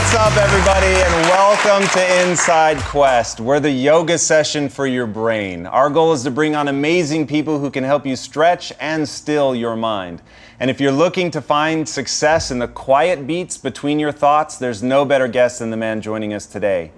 What's up, everybody, and welcome to Inside Quest. We're the yoga session for your brain. Our goal is to bring on amazing people who can help you stretch and still your mind. And if you're looking to find success in the quiet beats between your thoughts, there's no better guest than the man joining us today.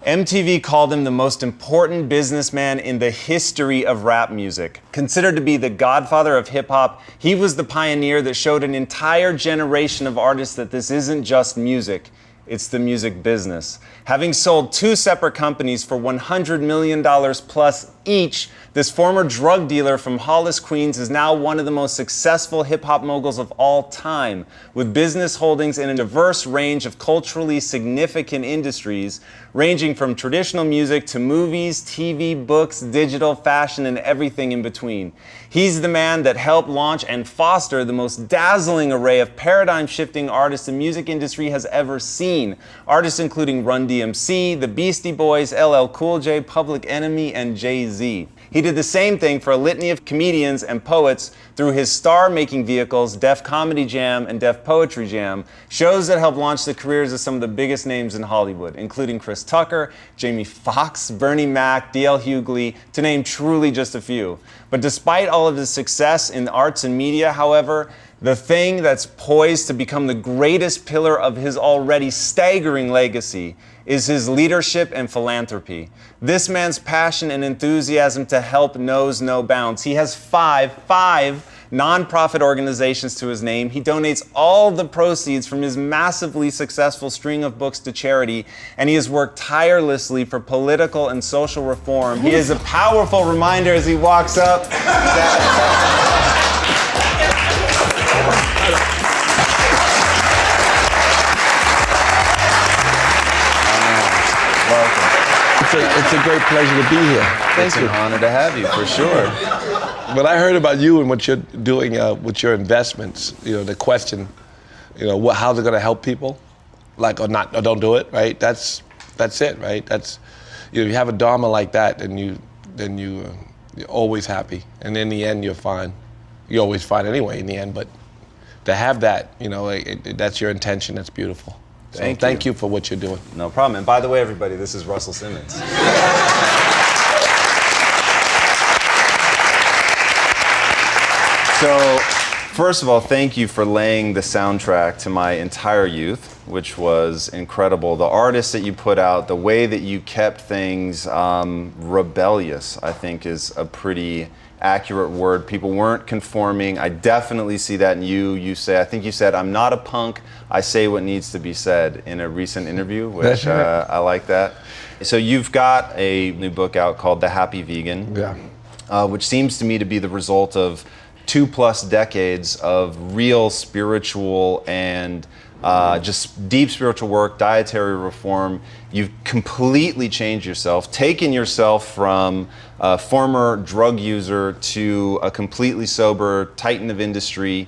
MTV called him the most important businessman in the history of rap music. Considered to be the godfather of hip-hop, he was the pioneer that showed an entire generation of artists that this isn't just music, it's the music business. Having sold 2 separate companies for $100 million plus each, this former drug dealer from Hollis, Queens is now one of the most successful hip-hop moguls of all time, with business holdings in a diverse range of culturally significant industries, ranging from traditional music to movies, TV, books, digital, fashion, and everything in between. He's the man that helped launch and foster the most dazzling array of paradigm-shifting artists the music industry has ever seen. Artists including Run DMC, the Beastie Boys, LL Cool J, Public Enemy, and Jay-Z. He did the same thing for a litany of comedians and poets through his star-making vehicles, Def Comedy Jam and Def Poetry Jam, shows that helped launch the careers of some of the biggest names in Hollywood, including Chris Tucker, Jamie Foxx, Bernie Mac, D.L. Hughley, to name truly just a few. But despite all of his success in the arts and media, however, the thing that's poised to become the greatest pillar of his already staggering legacy is his leadership and philanthropy. This man's passion and enthusiasm to help knows no bounds. He has five nonprofit organizations to his name. He donates all the proceeds from his massively successful string of books to charity, and he has worked tirelessly for political and social reform. He is a powerful reminder as he walks up It's a great pleasure to be here. It's an honor to have you, for sure. When I heard about you and what you're doing with your investments, the question, how they're going to help people, or not, or don't do it, right? That's it, right? That's, you have a dharma like that, and you're always happy, and in the end, you're fine. You're always fine anyway in the end, but to have that, that's your intention. That's beautiful. So thank you for what you're doing. No problem. And by the way, everybody, this is Russell Simmons. So, first of all, thank you for laying the soundtrack to my entire youth, which was incredible. The artists that you put out, the way that you kept things rebellious, I think is a pretty accurate word. People weren't conforming. I definitely see that in you. I think you said, I'm not a punk, I say what needs to be said, in a recent interview, which I like that. So you've got a new book out called The Happy Vegan, which seems to me to be the result of 2+ decades of real spiritual and just deep spiritual work, dietary reform. You've completely changed yourself, taken yourself from a former drug user to a completely sober titan of industry.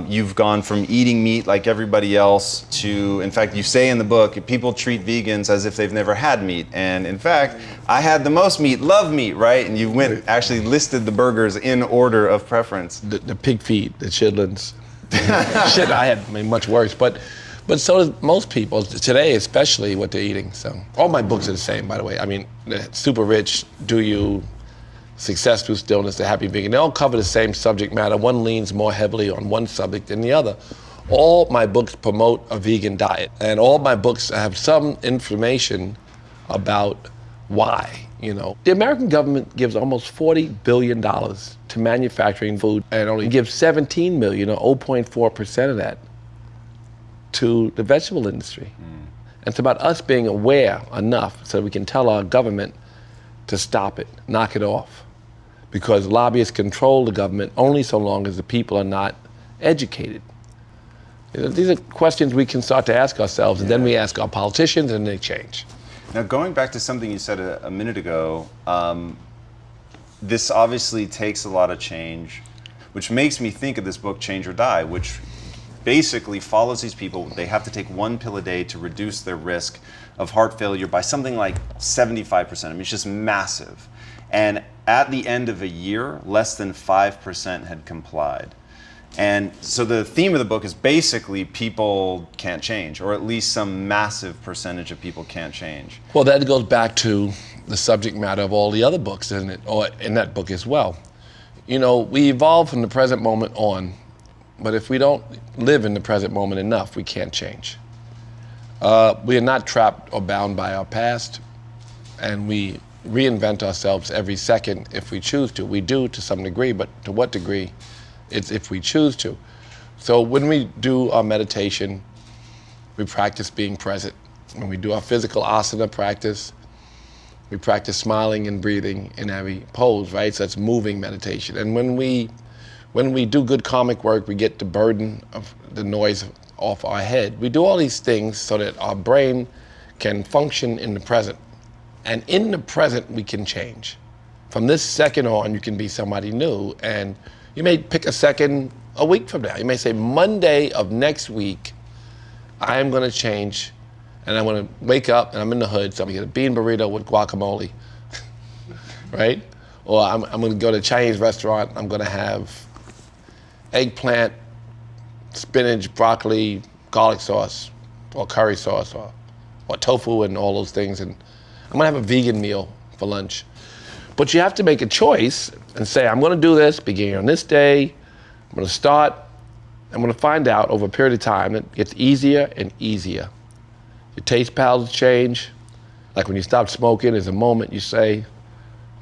You've gone from eating meat like everybody else to, in fact, you say in the book, people treat vegans as if they've never had meat. And in fact, I had the most meat, love meat, right? And you actually listed the burgers in order of preference. The pig feet, the chitlins. Shit, I had much worse, but so does most people today, especially what they're eating. So all my books are the same, by the way. I mean, Super Rich, Do You, Success Through Stillness, The Happy Vegan. They all cover the same subject matter. One leans more heavily on one subject than the other. All my books promote a vegan diet, and all my books have some information about why. The American government gives almost $40 billion to manufacturing food and only gives 17 million, or 0.4% of that, to the vegetable industry. And it's about us being aware enough so we can tell our government to stop it, knock it off. Because lobbyists control the government only so long as the people are not educated. These are questions we can start to ask ourselves, and then we ask our politicians, and they change. Now, going back to something you said a minute ago, this obviously takes a lot of change, which makes me think of this book, Change or Die, which basically follows these people. They have to take 1 pill a day to reduce their risk of heart failure by something like 75%. I mean, it's just massive. And at the end of a year, less than 5% had complied. And so the theme of the book is basically people can't change, or at least some massive percentage of people can't change. Well, that goes back to the subject matter of all the other books, isn't it? Or in that book as well. You know, we evolve from the present moment on, but if we don't live in the present moment enough, we can't change. We are not trapped or bound by our past, and we reinvent ourselves every second if we choose to. We do to some degree, but to what degree? It's if we choose to. So when we do our meditation, we practice being present. When we do our physical asana practice, we practice smiling and breathing in every pose, right? So it's moving meditation. And when we do good karmic work, we get the burden of the noise off our head. We do all these things so that our brain can function in the present. And in the present, we can change. From this second on, you can be somebody new. And you may pick a second a week from now. You may say, Monday of next week, I am going to change, and I'm going to wake up, and I'm in the hood, so I'm going to get a bean burrito with guacamole, right? Or I'm going to go to a Chinese restaurant. I'm going to have eggplant, spinach, broccoli, garlic sauce, or curry sauce, or tofu and all those things. And I'm going to have a vegan meal for lunch. But you have to make a choice and say, I'm going to do this beginning on this day. I'm going to start. I'm going to find out over a period of time that it gets easier and easier. Your taste palates change. Like when you stop smoking, there's a moment you say,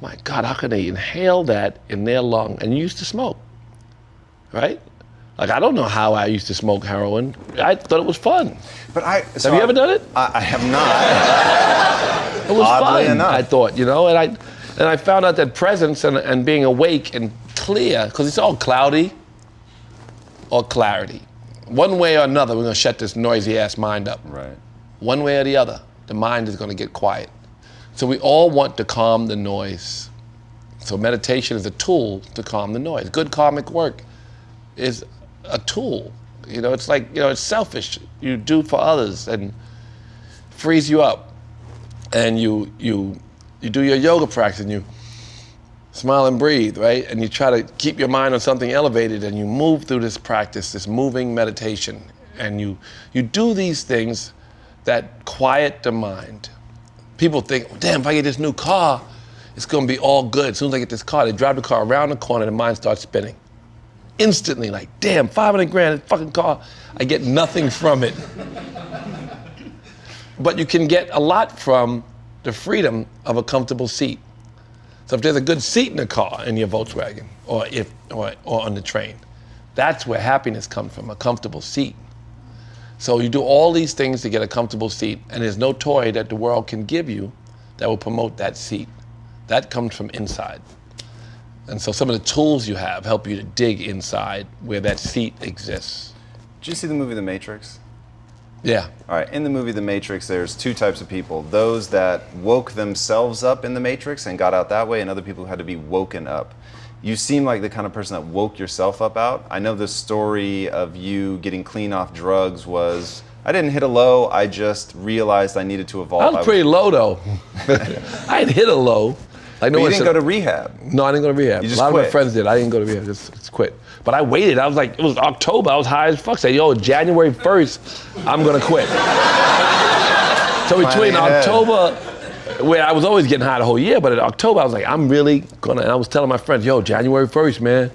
my God, how can they inhale that in their lung? And you used to smoke, right? Like, I don't know how I used to smoke heroin. I thought it was fun. But have you ever done it? I have not. It was Oddly fun, enough. I thought, you know, and I found out that presence and being awake and clear, because it's all cloudy or clarity. One way or another, we're going to shut this noisy ass mind up. Right. One way or the other, the mind is going to get quiet. So we all want to calm the noise. So meditation is a tool to calm the noise. Good karmic work is a tool. You know, it's like, you know, it's selfish. You do for others and frees you up. And you do your yoga practice and you smile and breathe, right? And you try to keep your mind on something elevated and you move through this practice, this moving meditation. And you do these things that quiet the mind. People think, damn, if I get this new car, it's gonna be all good. As soon as I get this car, they drive the car around the corner, the mind starts spinning. Instantly, like, damn, 500 grand, this fucking car. I get nothing from it. But you can get a lot from the freedom of a comfortable seat. So if there's a good seat in the car, in your Volkswagen, or on the train, that's where happiness comes from, a comfortable seat. So you do all these things to get a comfortable seat, and there's no toy that the world can give you that will promote that seat. That comes from inside. And so some of the tools you have help you to dig inside where that seat exists. Did you see the movie The Matrix? Yeah. All right, in the movie The Matrix, there's two types of people. Those that woke themselves up in the Matrix and got out that way, and other people who had to be woken up. You seem like the kind of person that woke yourself up out. I know the story of you getting clean off drugs was, I didn't hit a low, I just realized I needed to evolve. I was pretty low though. I had hit a low. Like, but you didn't go to rehab. No, I didn't go to rehab. You just a lot quit. of my friends did. I didn't go to rehab, just quit. But I waited. I was like, it was October. I was high as fuck. Say, yo, January 1st, I'm gonna quit. So between October, where I was always getting high the whole year, but in October I was like, I'm really gonna, and I was telling my friends, yo, January 1st, man.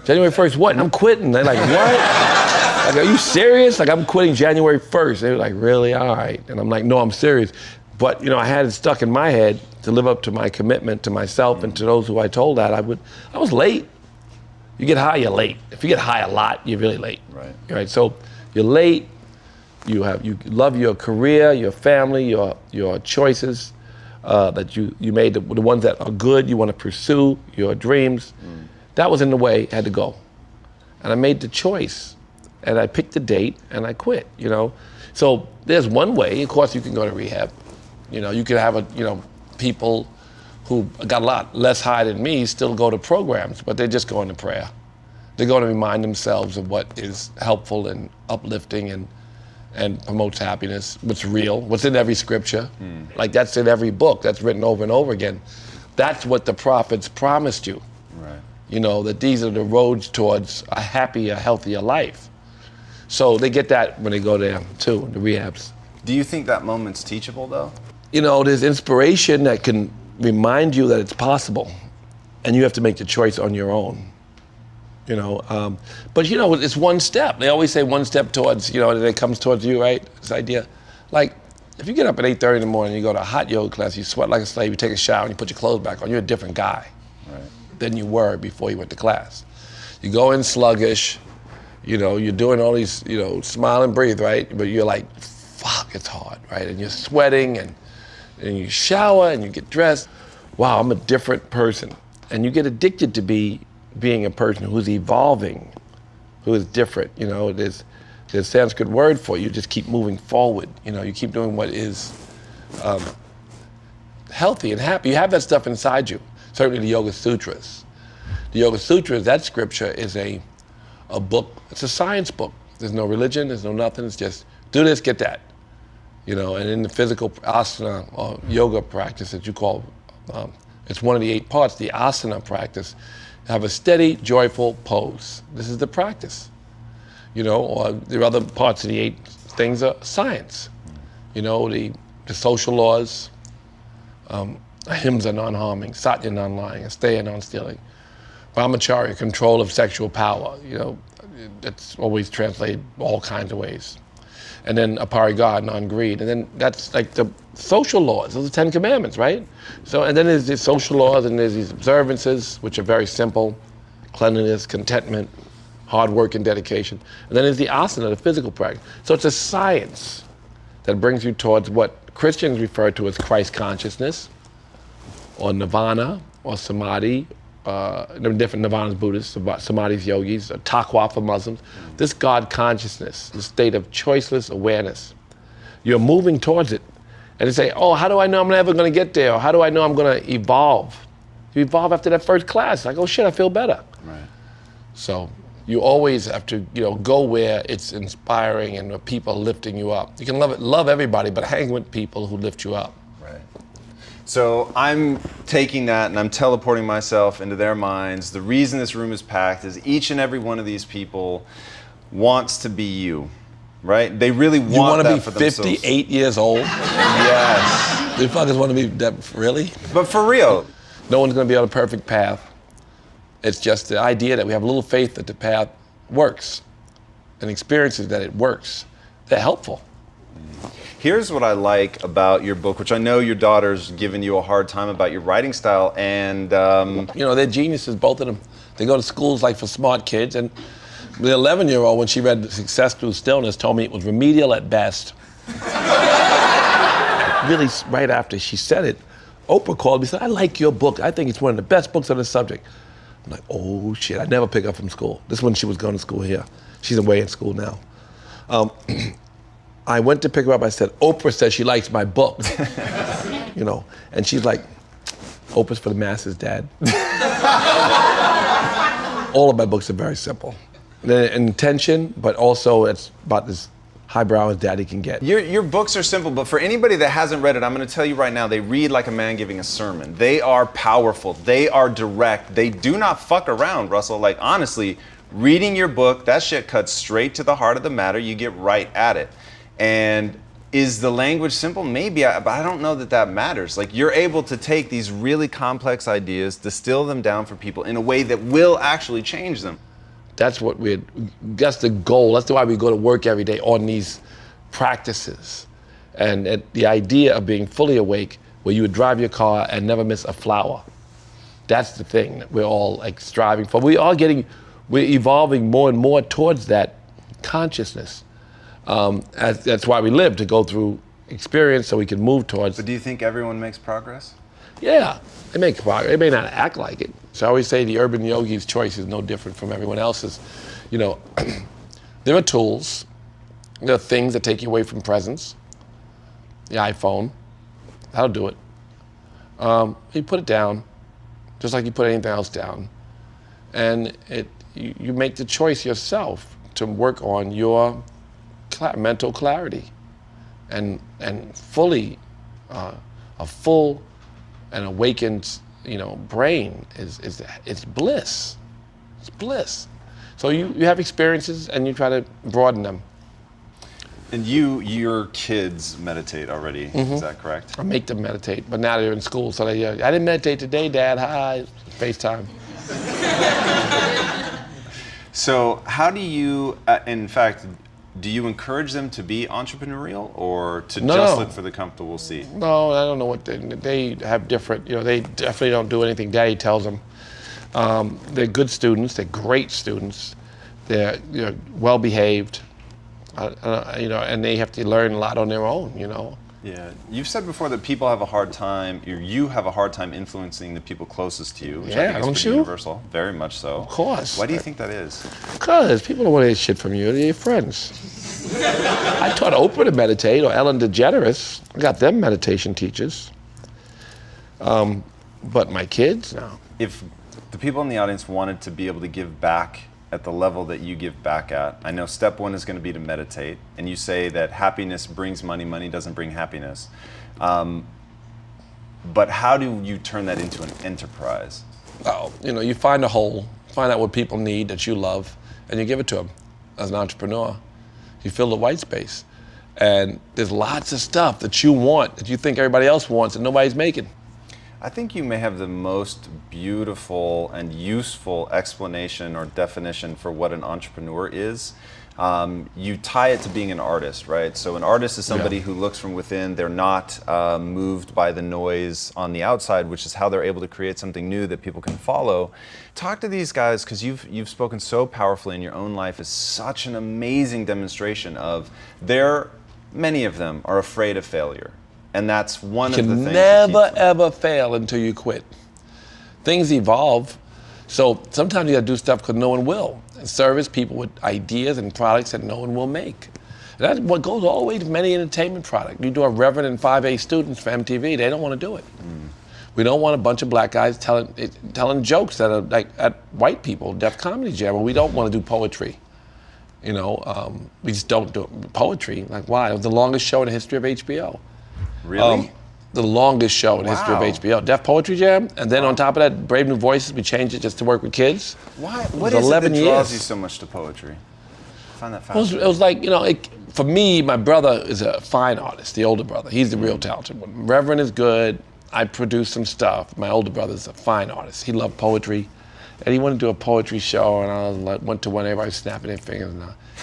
January 1st, what? And I'm quitting. They're like, what? Like, are you serious? Like, I'm quitting January 1st. They were like, really? All right. And I'm like, no, I'm serious. But, you know, I had it stuck in my head to live up to my commitment to myself and to those who I told that I was late. You get high, you're late. If you get high a lot, you're really late. Right. So you're late. You love your career, your family, your choices that you made, the ones that are good, you want to pursue, your dreams. That was in the way, had to go. And I made the choice. And I picked the date and I quit, you know. So there's one way, of course you can go to rehab. You know, you could have people who got a lot less high than me still go to programs, but they're just going to prayer. They're going to remind themselves of what is helpful and uplifting and promotes happiness, what's real, what's in every scripture. Like, that's in every book, that's written over and over again. That's what the prophets promised you. Right. that these are the roads towards a happier, healthier life. So they get that when they go there too, the rehabs. Do you think that moment's teachable though? There's inspiration that can remind you that it's possible, and you have to make the choice on your own. But it's one step. They always say one step towards, and it comes towards you, right? This idea. Like, if you get up at 8:30 in the morning, you go to a hot yoga class, you sweat like a slave, you take a shower, and you put your clothes back on, you're a different guy than you were before you went to class. You go in sluggish, you're doing all these, smile and breathe, right? But you're like, fuck, it's hard, right? And you're sweating, and you shower, and you get dressed. Wow, I'm a different person. And you get addicted to being a person who's evolving, who is different. There's a Sanskrit word for it. You just keep moving forward. You keep doing what is healthy and happy. You have that stuff inside you. Certainly the Yoga Sutras. The Yoga Sutras, that scripture is a book. It's a science book. There's no religion, there's no nothing. It's just do this, get that. And in the physical asana or yoga practice that you call, it's one of the 8 parts, the asana practice, have a steady, joyful pose. This is the practice. Or the other parts of the 8 things are science. The social laws, ahimsa, non-harming, satya, non-lying, asteya, non-stealing, brahmacharya, control of sexual power. That's always translated all kinds of ways. And then aparigraha, non-greed. And then that's like the social laws. Those are 10 commandments, right? So, and then there's these social laws, and there's these observances, which are very simple: cleanliness, contentment, hard work, and dedication. And then there's the asana, the physical practice. So it's a science that brings you towards what Christians refer to as Christ consciousness, or nirvana, or samadhi. Different nirvanas, Buddhists, samadhis, yogis, or taqwa for Muslims. This God consciousness, this state of choiceless awareness. You're moving towards it. And they say, oh, how do I know I'm never going to get there? Or how do I know I'm going to evolve? You evolve after that first class. Like, oh shit, I feel better. Right. So you always have to, go where it's inspiring and where people are lifting you up. You can love everybody, but hang with people who lift you up. Right. So I'm taking that and I'm teleporting myself into their minds. The reason this room is packed is each and every one of these people wants to be you, right? They really want that for themselves. You want to be 58 years old? Yes. You fuckers want to be that, really? But for real. No one's going to be on a perfect path. It's just the idea that we have a little faith that the path works and experiences that it works. They're helpful. Here's what I like about your book, which I know your daughter's given you a hard time about your writing style, and they're geniuses, both of them. They go to schools like for smart kids, and the 11-year-old, when she read Success Through Stillness, told me it was remedial at best. Really, right after she said it, Oprah called me and said, I like your book. I think it's one of the best books on the subject. I'm like, oh shit, I never pick up from school. This is when she was going to school here. She's away in school now. I went to pick her up. I said, Oprah says she likes my book. And she's like, Oprah's for the masses, Dad. All of my books are very simple. The intention, but also it's about as highbrow as Daddy can get. Your books are simple, but for anybody that hasn't read it, I'm going to tell you right now, they read like a man giving a sermon. They are powerful. They are direct. They do not fuck around, Russell. Like, honestly, reading your book, that shit cuts straight to the heart of the matter. You get right at it. And is the language simple? Maybe, but I don't know that matters. Like, you're able to take these really complex ideas, distill them down for people in a way that will actually change them. That's that's the goal. That's why we go to work every day on these practices. And the idea of being fully awake, where you would drive your car and never miss a flower. That's the thing that we're all like striving for. We're evolving more and more towards that consciousness. That's why we live, to go through experience so we can move towards. But do you think everyone makes progress? Yeah, they make progress. They may not act like it. So I always say the urban yogi's choice is no different from everyone else's. There are tools. There are things that take you away from presence. The iPhone, that'll do it. You put it down, just like you put anything else down. And you make the choice yourself to work on your mental clarity and fully a full and awakened brain is it's bliss. It's bliss. So you have experiences and you try to broaden them. And your kids meditate already, is that correct? I make them meditate, but now they're in school, so I didn't meditate today, Dad. Hi, FaceTime. So how do you, in fact, do you encourage them to be entrepreneurial or to just look for the comfortable seat? No, I don't know what they have different, they definitely don't do anything Daddy tells them. They're good students, they're great students, they're well behaved, and they have to learn a lot on their own, Yeah, you've said before that people have a hard time, you have a hard time influencing the people closest to you, which I think is pretty universal, very much so. Of course. Why do you think that is? Because people don't want to hear shit from you, they're your friends. I taught Oprah to meditate, or Ellen DeGeneres. I got them meditation teachers. But my kids, no. If the people in the audience wanted to be able to give back at the level that you give back at, I know step one is going to be to meditate, and you say that happiness brings money, money doesn't bring happiness. But how do you turn that into an enterprise? Oh, you find a hole, find out what people need that you love, and you give it to them. As an entrepreneur, you fill the white space. And there's lots of stuff that you want, that you think everybody else wants and nobody's making. I think you may have the most beautiful and useful explanation or definition for what an entrepreneur is. You tie it to being an artist, right? So an artist is somebody who looks from within. They're not moved by the noise on the outside, which is how they're able to create something new that people can follow. Talk to these guys, because you've spoken so powerfully in your own life is such an amazing demonstration of many of them are afraid of failure. And that's one of the things. You can never, ever fail until you quit. Things evolve. So sometimes you gotta do stuff because no one will. And service people with ideas and products that no one will make. And that's what goes all the way to many entertainment products. You do a Reverend and 5A students for MTV, they don't want to do it. We don't want a bunch of black guys telling jokes that are like at white people, Def Comedy Jam, we don't want to do poetry. We just don't do it. Poetry, like why? It was the longest show in the history of HBO. Really? The longest show in the history of HBO. Def Poetry Jam, and then on top of that, Brave New Voices, we changed it just to work with kids. Why? What is it that draws you so much to poetry? I find that fascinating. It was like, for me, my brother is a fine artist, the older brother. He's the real talented one. Reverend is good. I produce some stuff. My older brother's a fine artist. He loved poetry. And he wanted to do a poetry show, and I went to one, everybody was snapping their fingers.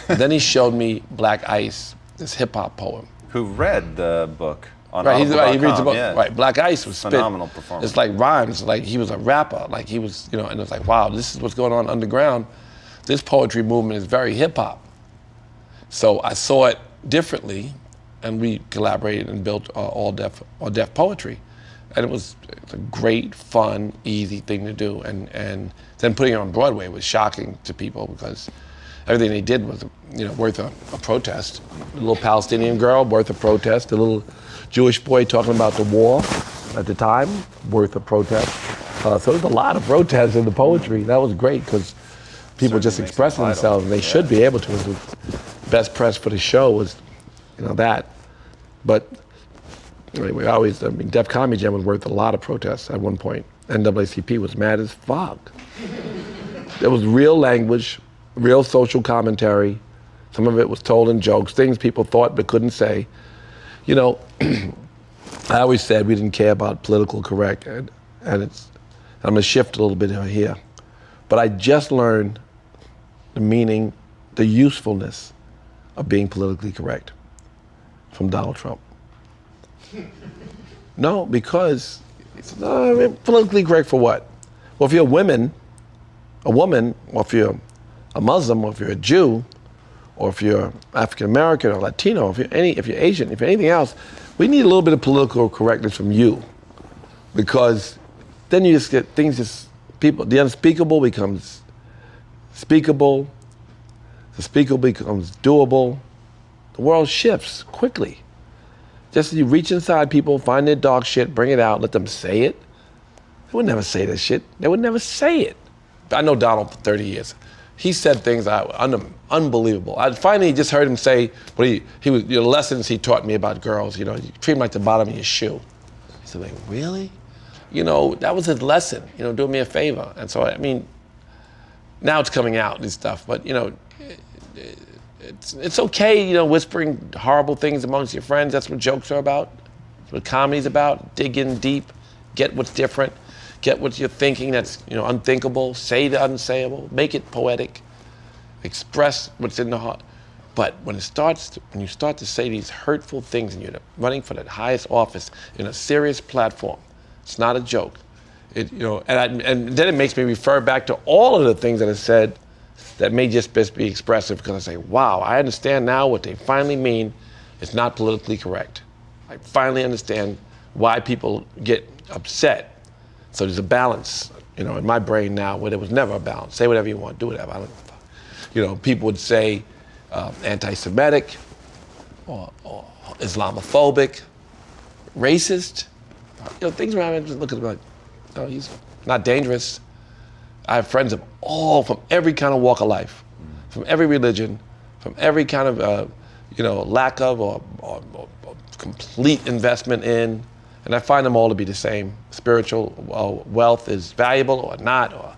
And then he showed me Black Ice, this hip-hop poem. Who read the book? Right, he reads the book. Yeah. Right, Black Ice was phenomenal performance. It's like rhymes, like he was a rapper, like he was, and it was like, wow, this is what's going on underground. This poetry movement is very hip hop. So I saw it differently, and we collaborated and built all deaf poetry, and it was a great, fun, easy thing to do. And then putting it on Broadway was shocking to people because everything they did was, worth a protest. A little Palestinian girl, worth a protest. A little Jewish boy talking about the war at the time, worth a protest. So there's a lot of protests in the poetry. That was great because people just expressing themselves, and they should be able to. The best press for the show was, that. But anyway, Def Comedy Jam was worth a lot of protests at one point. NAACP was mad as fuck. There was real language, real social commentary. Some of it was told in jokes, things people thought but couldn't say. I always said we didn't care about political correct, and I'm gonna shift a little bit here. But I just learned the meaning, the usefulness of being politically correct from Donald Trump. No, because politically correct for what? Well, if you're a woman, or if you're a Muslim, or if you're a Jew, or if you're African American or Latino, if you're Asian, if you're anything else, we need a little bit of political correctness from you, because then you just get the unspeakable becomes speakable, the speakable becomes doable. The world shifts quickly. Just as you reach inside people, find their dog shit, bring it out, let them say it. They would never say this shit. They would never say it. I know Donald for 30 years. He said things unbelievable. I finally just heard him say, he was the lessons he taught me about girls. You treat them like the bottom of your shoe. I said, like, really? that was his lesson, do me a favor. And so, I mean, now it's coming out and stuff, but, it's okay, whispering horrible things amongst your friends. That's what jokes are about. That's what comedy's about. Dig in deep, get what's different, get what you're thinking that's, unthinkable, say the unsayable, make it poetic, express what's in the heart. But when you start to say these hurtful things and you're running for the highest office in a serious platform, it's not a joke. And then it makes me refer back to all of the things that I said that may just be expressive, because I say, wow, I understand now what they finally mean. It's not politically correct. I finally understand why people get upset. So there's a balance, in my brain now where there was never a balance. Say whatever you want, do whatever. I don't give a fuck. People would say anti-Semitic or Islamophobic, racist. Things around me, just look at them like, oh, he's not dangerous. I have friends from every kind of walk of life, from every religion, from every kind of, lack of or complete investment in, and I find them all to be the same. Spiritual wealth is valuable or not, or,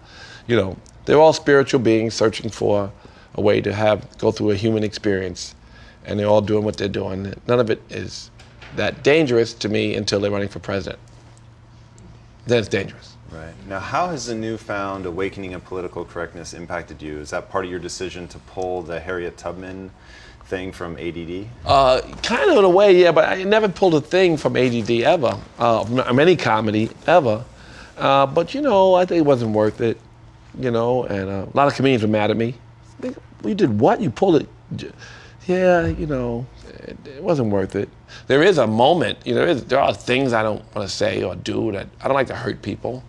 they're all spiritual beings searching for a way to go through a human experience, and they're all doing what they're doing. None of it is that dangerous to me until they're running for president. Then it's dangerous. Right. Now, how has the newfound awakening of political correctness impacted you? Is that part of your decision to pull the Harriet Tubman thing from ADD? Kind of in a way, yeah, but I never pulled a thing from ADD ever, from any comedy ever. But, I think it wasn't worth it, and a lot of comedians were mad at me. You did what? You pulled it? Yeah, it wasn't worth it. There is a moment, there are things I don't want to say or do that I don't like to hurt people.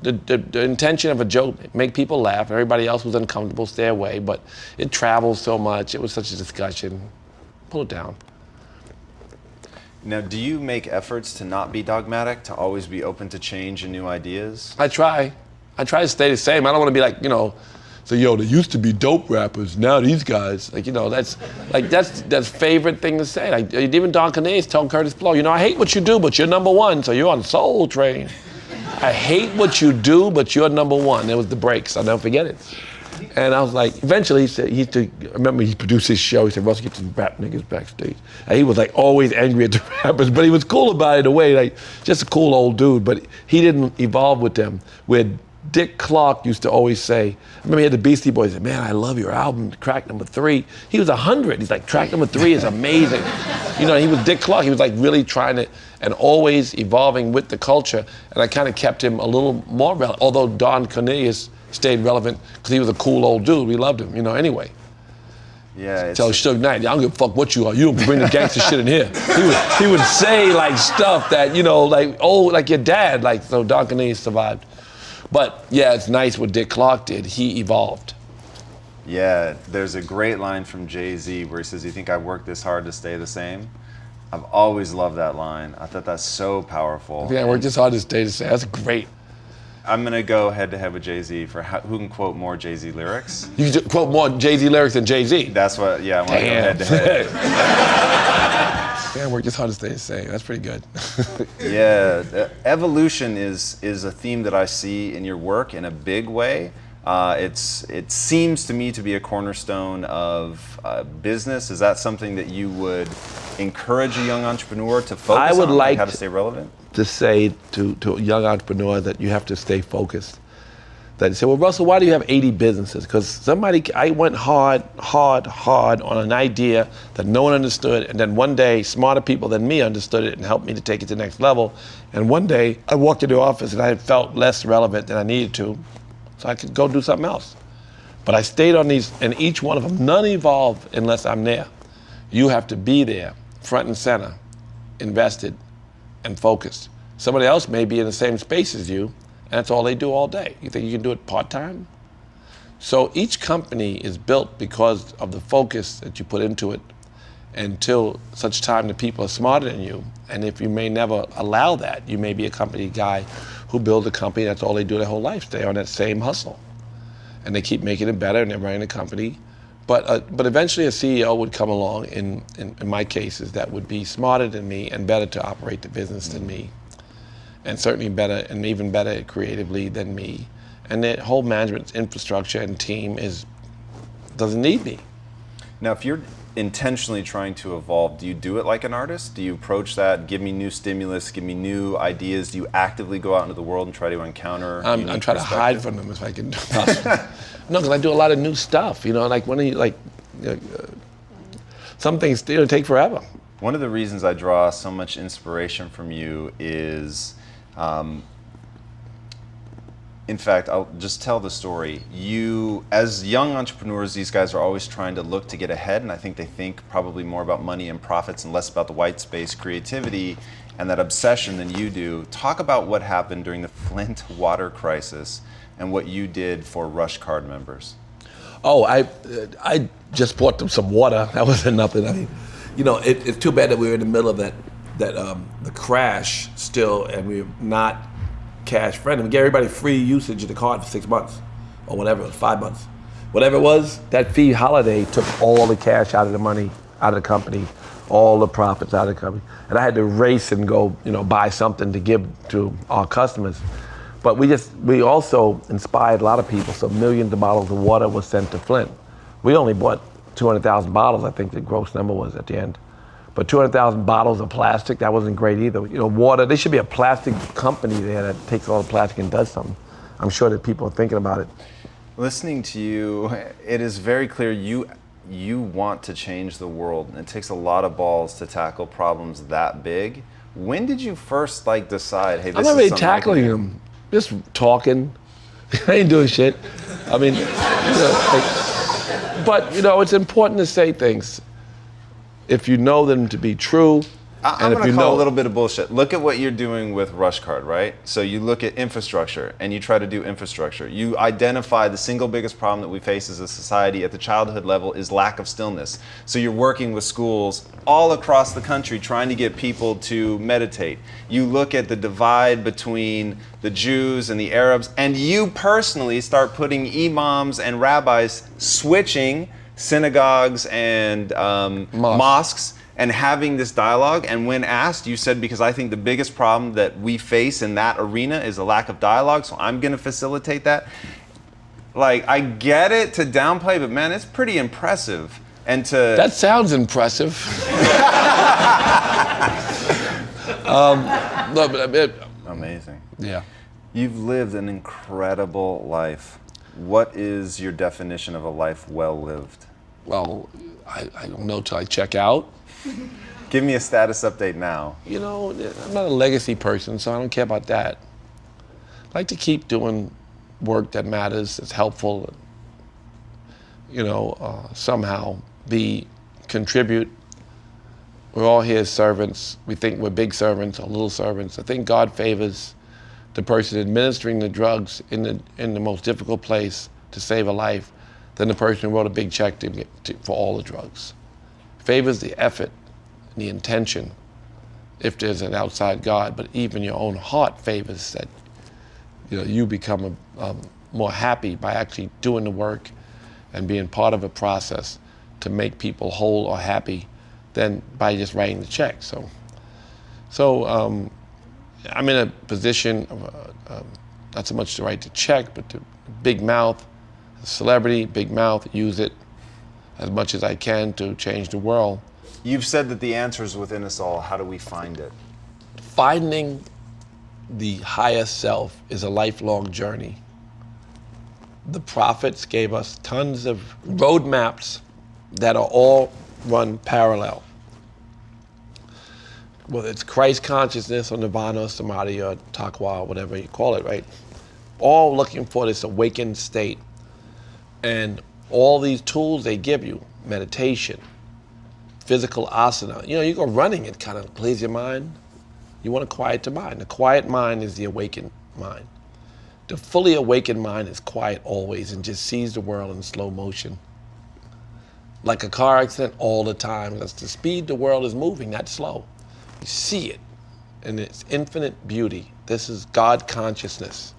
The intention of a joke, make people laugh. Everybody else was uncomfortable, stay away, but it travels so much. It was such a discussion. Pull it down. Now, do you make efforts to not be dogmatic, to always be open to change and new ideas? I try to stay the same. I don't want to be like, so there used to be dope rappers, now these guys, that's favorite thing to say. Like, even Don Cornelius told Curtis Blow, I hate what you do, but you're number one, so you're on Soul Train. I hate what you do, but you're number one. There was the breaks, I'll never forget it. And I was like, eventually I remember he produced his show, he said, Russell, get some rap niggas backstage. And he was always angry at the rappers, but he was cool about it in a way, just a cool old dude, but he didn't evolve with them. Where Dick Clark used to always say, I remember he had the Beastie Boys, he said, man, I love your album, track number 3. He was 100, he's like, track number 3 is amazing. He was Dick Clark, he was really trying to, and always evolving with the culture, and I kind of kept him a little more relevant, although Don Cornelius stayed relevant because he was a cool old dude, we loved him, anyway. Yeah, Tell Suge Knight, I don't give a fuck what you are, you don't bring the gangster shit in here. He would say stuff that, like your dad, so Don Cornelius survived. But yeah, it's nice what Dick Clark did. He evolved. Yeah, there's a great line from Jay-Z where he says, you think I worked this hard to stay the same? I've always loved that line. I thought that's so powerful. Yeah, I worked this hard to stay the same. That's great. I'm going to go head-to-head with Jay-Z for who can quote more Jay-Z lyrics. You can quote more Jay-Z lyrics than Jay-Z? That's what, yeah, I want to go head-to-head. Yeah, I worked this hard to stay the same. That's pretty good. Yeah, evolution is a theme that I see in your work in a big way. It seems to me to be a cornerstone of business. Is that something that you would encourage a young entrepreneur to focus on? I would like how to stay relevant? To say to a young entrepreneur that you have to stay focused. That you say, well, Russell, why do you have 80 businesses? Because I went hard on an idea that no one understood, and then one day, smarter people than me understood it and helped me to take it to the next level. And one day, I walked into the office and I felt less relevant than I needed to, so I could go do something else. But I stayed on these, and each one of them, none evolve unless I'm there. You have to be there, front and center, invested and focused. Somebody else may be in the same space as you, and that's all they do all day. You think you can do it part-time? So each company is built because of the focus that you put into it until such time that people are smarter than you. And if you may never allow that, you may be a company guy who builds a company, that's all they do their whole life, stay on that same hustle. And they keep making it better and they're running the company. But eventually a CEO would come along, in my cases, that would be smarter than me and better to operate the business than me. and certainly better and even better creatively than me. And their whole management infrastructure and team doesn't need me. Now, if you're intentionally trying to evolve, do you do it like an artist? Do you approach that, give me new stimulus, give me new ideas? Do you actively go out into the world and try to encounter I'm trying to hide from them if I can. No, because I do a lot of new stuff, like some things take forever. One of the reasons I draw so much inspiration from you is, in fact, I'll just tell the story. You, as young entrepreneurs, these guys are always trying to look to get ahead, and I think they think probably more about money and profits and less about the white space, creativity, and that obsession than you do. Talk about what happened during the Flint water crisis and what you did for Rush Card members. Oh, I just bought them some water. That wasn't nothing. I mean, it's too bad that we were in the middle of the crash still, and we're not cash friendly. We gave everybody free usage of the card for 6 months, or whatever it was, 5 months. Whatever it was, that fee holiday took all the cash out of the money, out of the company, all the profits out of the company. And I had to race and go, buy something to give to our customers. But we also inspired a lot of people, so millions of bottles of water was sent to Flint. We only bought 200,000 bottles, I think the gross number was at the end. But 200,000 bottles of plastic, that wasn't great either. Water, there should be a plastic company there that takes all the plastic and does something. I'm sure that people are thinking about it. Listening to you, it is very clear you want to change the world, and it takes a lot of balls to tackle problems that big. When did you first decide, hey, this is something I'm not really tackling them, just talking. I ain't doing shit. I mean, but it's important to say things if you know them to be true. I'm going to call a little bit of bullshit. Look at what you're doing with Rush Card, right? So you look at infrastructure and you try to do infrastructure. You identify the single biggest problem that we face as a society at the childhood level is lack of stillness. So you're working with schools all across the country trying to get people to meditate. You look at the divide between the Jews and the Arabs, and you personally start putting imams and rabbis switching synagogues and mosques and having this dialogue. And when asked, you said, because I think the biggest problem that we face in that arena is a lack of dialogue, so I'm going to facilitate that. I get it to downplay, but man, it's pretty impressive. And to that sounds impressive. Amazing. Yeah. You've lived an incredible life. What is your definition of a life well lived? Well, I don't know till I check out. Give me a status update now. I'm not a legacy person, so I don't care about that. I like to keep doing work that matters, that's helpful, somehow contribute. We're all here as servants. We think we're big servants or little servants. I think God favors the person administering the drugs in the most difficult place to save a life than the person who wrote a big check for all the drugs. Favors the effort, the intention, if there's an outside God, but even your own heart favors that you become more happy by actually doing the work and being part of a process to make people whole or happy than by just writing the check. So I'm in a position of not so much to write the check, but the big mouth, celebrity, big mouth, use it as much as I can to change the world. You've said that the answer is within us all. How do we find it? Finding the higher self is a lifelong journey. The prophets gave us tons of roadmaps that are all run parallel. Whether it's Christ consciousness or nirvana or samadhi or taqwa or whatever you call it, right? All looking for this awakened state. And all these tools they give you, meditation, physical asana. You go running, it kind of clears your mind. You want to quiet the mind. The quiet mind is the awakened mind. The fully awakened mind is quiet always and just sees the world in slow motion. Like a car accident all the time. That's the speed the world is moving, not slow. You see it in its infinite beauty. This is God consciousness.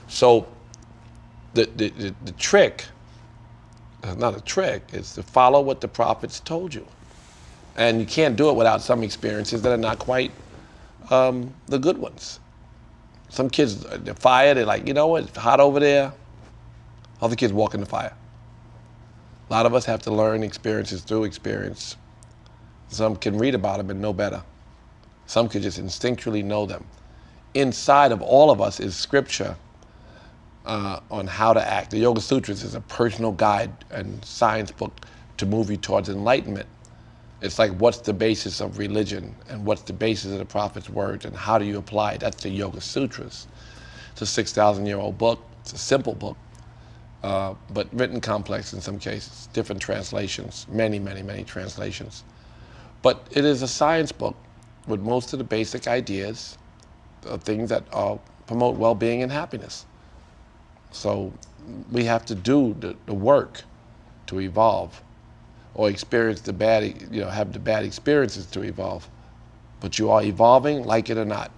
So the trick, not a trick, is to follow what the prophets told you. And you can't do it without some experiences that are not quite the good ones. Some kids, the fire, they're like, you know what, it's hot over there. Other kids walk in the fire. A lot of us have to learn experiences through experience. Some can read about them and know better. Some can just instinctually know them. Inside of all of us is scripture on how to act. The Yoga Sutras is a personal guide and science book to move you towards enlightenment. It's like, what's the basis of religion and what's the basis of the prophet's words and how do you apply it? That's the Yoga Sutras. It's a 6,000-year-old book. It's a simple book, but written complex in some cases, different translations, many, many, many translations. But it is a science book with most of the basic ideas of things that promote well-being and happiness. So we have to do the work to evolve, or experience the bad, have the bad experiences to evolve. But you are evolving, like it or not.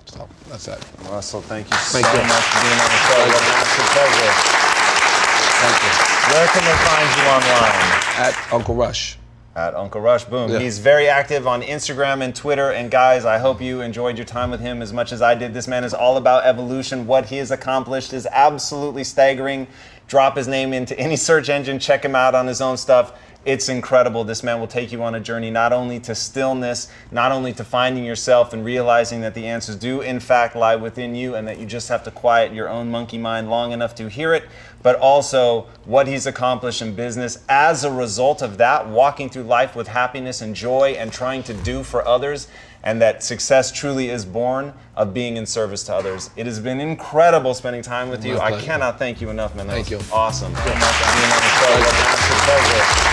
So that's it. Russell, thank you so much for being on the show. What an absolute pleasure. Thank you. Where can they find you online? At Uncle Rush. At Uncle Rush, boom. Yeah. He's very active on Instagram and Twitter. And guys, I hope you enjoyed your time with him as much as I did. This man is all about evolution. What he has accomplished is absolutely staggering. Drop his name into any search engine, check him out on his own stuff. It's incredible. This man will take you on a journey not only to stillness, not only to finding yourself and realizing that the answers do in fact lie within you and that you just have to quiet your own monkey mind long enough to hear it, but also what he's accomplished in business as a result of that, walking through life with happiness and joy and trying to do for others, and that success truly is born of being in service to others. It has been incredible spending time with you. I cannot thank you enough, man. That Thank was you. awesome. So much for being on the show. What an absolute pleasure.